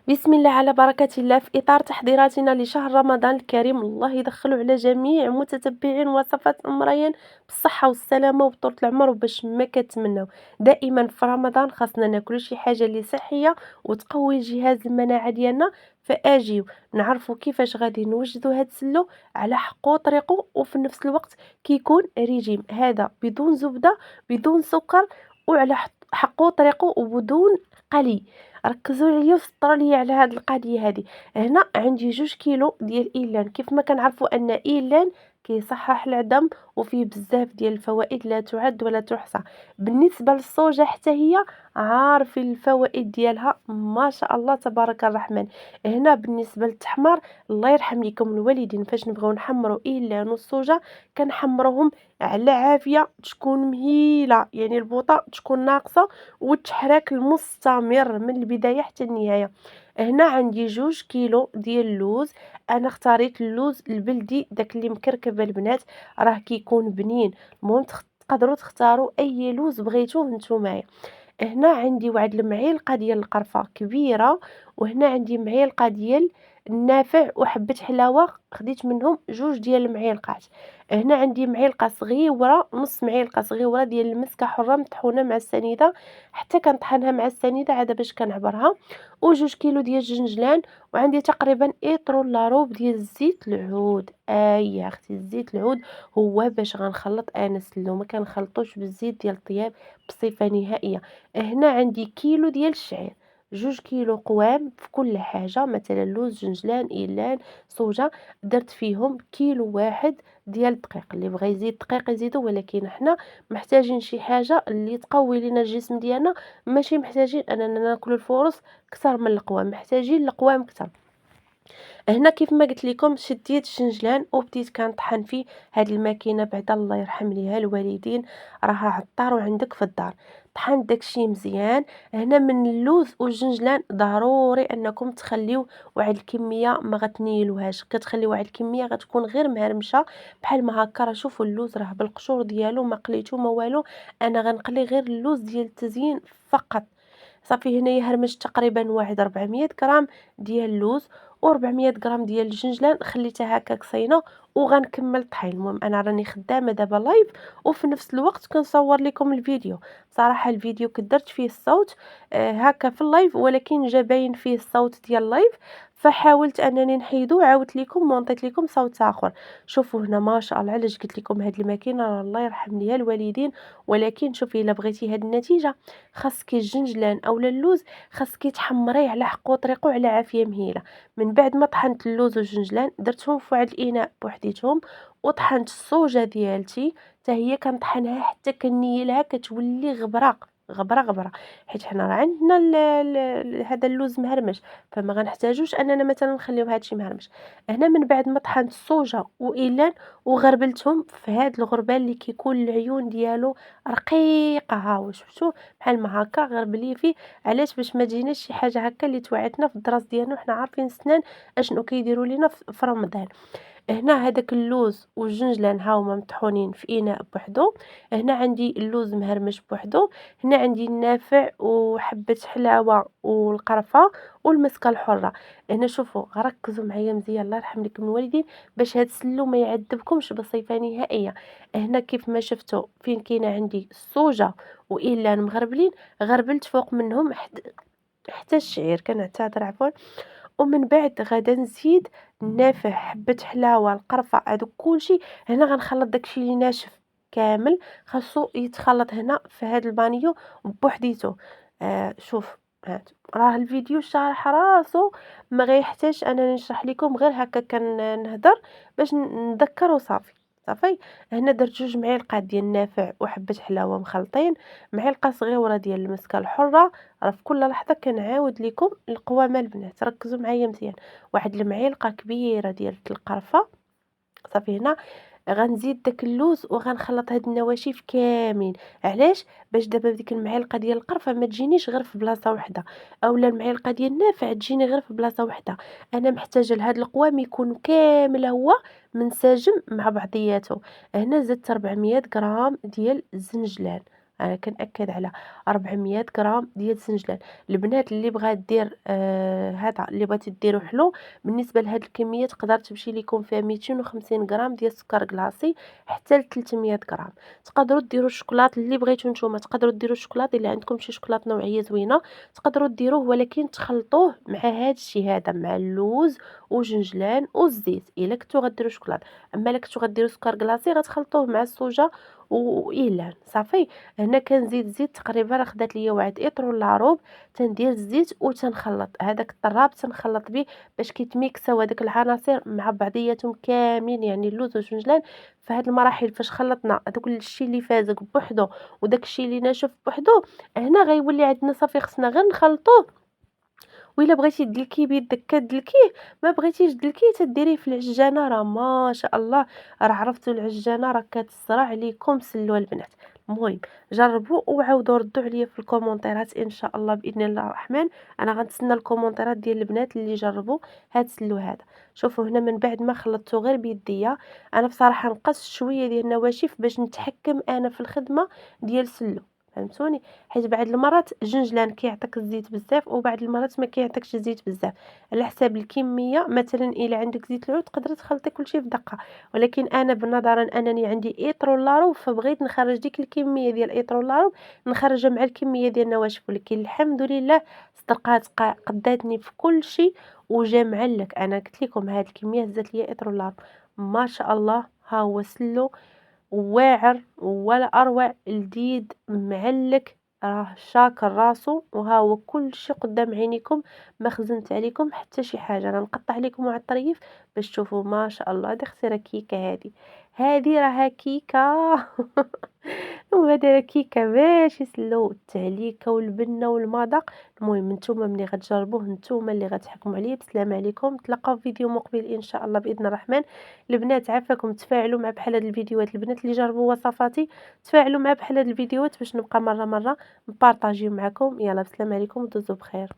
بسم الله على بركة الله. في إطار تحضيراتنا لشهر رمضان الكريم، الله يدخلوا على جميع متتبعين وصفات أمرين بالصحة والسلامة وبطولة العمر وباش ما كتمناو. دائما في رمضان خاصنا ناكلو شي حاجة اللي صحية وتقوي الجهاز المناعة ديالنا. فاجيو نعرفوا كيفاش غادي نوجدوا هاد السلو على حقه وطريقه، وفي نفس الوقت كيكون ريجيم هذا بدون زبدة بدون سكر، وعلى حقه وطريقه وبدون قلي. ركزوا عليا وسطروا ليا على هاد القضيه هادي. هنا عندي 2 كيلو ديال ايلان. كيف ما كنعرفوا ان ايلان كيصحح العظم وفيه بزاف ديال الفوائد لا تعد ولا تحصى. بالنسبه للصوجه حتى هي عارفين الفوائد ديالها ما شاء الله تبارك الرحمن. هنا بالنسبه للتحمار، الله يرحم لكم الوالدين، فاش نبغيو نحمروا ايلان والصوجه كنحمروهم على عافيه تكون مهيله، يعني البوطه تكون ناقصه والتحراك المستمر من البداية حتى النهاية. هنا عندي 2 كيلو ديال اللوز. انا اختاريت اللوز البلدي داك اللي مكركب البنات، راه كيكون بنين. المهم تقدروا تختاروا اي لوز بغيتوه نتوما. هنا عندي واحد المعلقه ديال القرفه كبيره، وهنا عندي معلقه ديال النافع وحبه حلاوه، خديت منهم 2 ديال المعالق. هنا عندي معلقه صغيره، نص معلقه صغيره ديال المسكه حره مطحونه مع السنيده، حتى كنطحنها مع السنيده عاد باش كنعبرها، و2 كيلو ديال الجنجلان. وعندي تقريبا ايطرو لاروب ديال الزيت العود. يا اختي الزيت العود هو باش غنخلط انا السلو، ما كنخلطوش بالزيت ديال الطياب بصفه نهائيه. هنا عندي كيلو ديال الشعير. 2 كيلو قوام في كل حاجة، مثلا لوز جنجلان إيلان صوجة. درت فيهم كيلو واحد ديال الدقيق. اللي بغى يزيد دقيق يزيدو، ولكن حنا محتاجين شي حاجة اللي تقوي لنا الجسم ديالنا، ماشي محتاجين اننا ناكلو الفورص كثر من القوام، محتاجين القوام كثر. هنا كيف ما قلت لكم شديت الشنجلان وبديت كنطحن فيه. هاد الماكينه بعدا الله يرحم ليها الوالدين راها عطار عندك في الدار. طحنت داكشي مزيان. هنا من اللوز والجنجلان ضروري انكم تخليو واحد الكميه ما غتنيلوهاش، كتخليو واحد الكميه غتكون غير مهرمشه بحال ما هكا. راه شوفوا اللوز راه بالقشور ديالو ما قليتو ما والو، انا غنقلي غير اللوز ديال التزيين فقط. صافي هنايا هرمشت تقريبا واحد 400 غرام ديال اللوز و400 غرام ديال الجنجلان، خليتها هكاك صينه وغنكمل طحين. المهم انا راني خدامه دابا لايف وفي نفس الوقت كنصور لكم الفيديو. صراحه الفيديو كدرت فيه الصوت هكا في اللايف، ولكن جا باين فيه الصوت ديال اللايف، فحاولت انني نحيدو وعاودت لكم وانطيت لكم صوت اخر. شوفوا هنا ما شاء الله، علاش قلت لكم هاد الماكينه راه الله يرحم ليها الوالدين. ولكن شوفي الا بغيتي هاد النتيجه خاصك الجنجلان اولا اللوز خاصك تحمريه على حقه وطريقه على عافيه مهيله. من بعد ما طحنت اللوز والجنجلان درتهم في واحد الاناء بوحديتهم، وطحنت الصوجه ديالتي حتى هي كنطحنها حتى كنيلها كتولي غبره غبره غبره، حيت حنا راه عندنا هذا اللوز مهرمش، فما غنحتاجوش اننا مثلا نخليو هادشي مهرمش. هنا من بعد ما طحنت الصوجه وايلان وغربلتهم في هاد الغربال اللي كيكون العيون ديالو رقيقه، ها هو شفتو بحال ما هكا غربلي فيه. علاش؟ باش ما تجيناش شي حاجه هكا اللي توعدنا في الدراس ديالنا وحنا عارفين السنان اشنو كيديروا لينا في رمضان. هنا هذاك اللوز والجنجلان ها هما مطحونين في اناء بوحدو. هنا عندي اللوز مهرمش بوحدو. هنا عندي النافع وحبه حلاوه والقرفه والمسكه الحره. هنا شوفوا ركزوا معايا مزيان الله يرحم لكم الوالدين باش هاد السلو ما يعذبكمش بصفه نهائيه. هنا كيف ما شفتوا فين كاينه عندي الصوجه والا مغربلين، غربلت فوق منهم حتى الشعير، كنعتذر عفوا. ومن بعد غادا نزيد النافع حبة حلاوة القرفة هادوك كلشي. هنا غنخلط داكشي اللي ناشف كامل، خاصو يتخلط هنا في هاد البانيو بوحديتو. شوف هات راه الفيديو الشرح راسو ما غيحتاج انني نشرح لكم، غير هكا كنهضر باش نذكر وصافي. صافي. هنا درت 2 معالق ديال النافع وحبة حلاوة مخلطين، معلقة صغيرة ديال المسكة الحرة. راه في كل لحظة كنعاود لكم القوامة البنات، ركزوا معايا مزيان. واحد المعلقة كبيرة ديال القرفة. صافي. هنا غنزيد داك اللوز وغنخلط هاد النواشف كاملين. علاش؟ باش دابا ديك المعلقه ديال القرفه ما تجينيش غير في بلاصه واحده، اولا المعلقه ديال النافع تجيني غير في بلاصه واحده. انا محتاجه لهاد القوام يكون كامل هو منسجم مع بعضياته. هنا زدت 400 غرام ديال الزنجلان. أنا كنأكد على 400 غرام ديال السنجلان. البنات اللي بغات دير هذا اللي بغاتي ديرو حلو، بالنسبة لهاد الكمية تقدر تمشي ليكم فيها 250 غرام ديال السكر كلاصي حتى ل300 غرام. تقدروا ديروا الشوكولات اللي بغيتو نتوما، تقدروا ديروا الشوكولات إلا عندكم شي شوكولات نوعية زوينة تقدروا ديروه، ولكن تخلطوه مع هاد الشي هذا، مع اللوز وجنجلان والزيت إلا كنتو غديروا شوكولات. أما إلا كنتو غديروا سكر كلاصي غتخلطوه مع الصوجا وإيلان صافي. هنا كنزيد زيت تقريبا راه خدات ليا واحد ايطرو لاروب، تندير الزيت وتنخلط هذاك الطراب تنخلط به باش كيتميكساو هذوك العناصر مع بعضياتهم كاملين، يعني اللوز والجنجلان. فهاد المراحل فاش خلطنا هذاك الشيء اللي فازك بوحدو وداك الشيء اللي ناشف بوحدو، هنا غيولي عندنا صافي خصنا غير نخلطوه. وإلا بغيتي دلكيه بيدك كدلكيه، ما بغيتيش دلكيه تديريه في العجانة، راه ما شاء الله راه عرفتوا العجانة راه كتصرى عليكم سلوى البنات. المهم جربوا وعاودوا ردوا عليا في الكومونتيرات ان شاء الله باذن الله الرحمن. انا غنتسنى الكومونتيرات ديال البنات اللي جربوا هاد السلو هذا. شوفوا هنا من بعد ما خلطته غير بيديا، انا بصراحه نقصت شويه ديال النواشف باش نتحكم انا في الخدمه ديال السلو، فهمتوني؟ حيت بعض المرات الجنجلان كيعطيك الزيت بزاف وبعض المرات ما كيعطيكش الزيت بزاف، على حساب الكميه. مثلا الا عندك زيت العود تقدري تخلطي كلشي في دقه، ولكن انا بنظرا انني عندي ايطرو لاروب فبغيت نخرج ديك الكميه ديال ايطرو لاروب نخرجها مع الكميه ديال النواشف، ولكن الحمد لله صدقات قداتني في كل شيء وجا معلك. انا قلت لكم هاد الكميه هزات ليا ايطرو لاروب ما شاء الله. ها هو سلو واعر ولا أروع، لذيذ معلك، راه شاكر راسو، وها هو كلشي قدام عينيكم، ما خزنت عليكم حتى شي حاجه. انا نقطع لكم واحد الطريف باش تشوفوا ما شاء الله. هذه اختي راه كيكه، هذه راها كيكه وهذا راه كيكه باش يسلو التعليكه والبنه والمذاق. المهم نتوما ملي غتجربوه نتوما اللي غتحكموا عليه. بسلام عليكم، تلقاو في فيديو مقبل ان شاء الله باذن الرحمن. البنات عافاكم تفاعلوا مع بحال هاد الفيديوهات، البنات اللي جربوا وصفاتي تفاعلوا مع بحال هاد الفيديوهات باش نبقى مره نبارطاجيو معكم. يلا بسلام عليكم ودوزو بخير.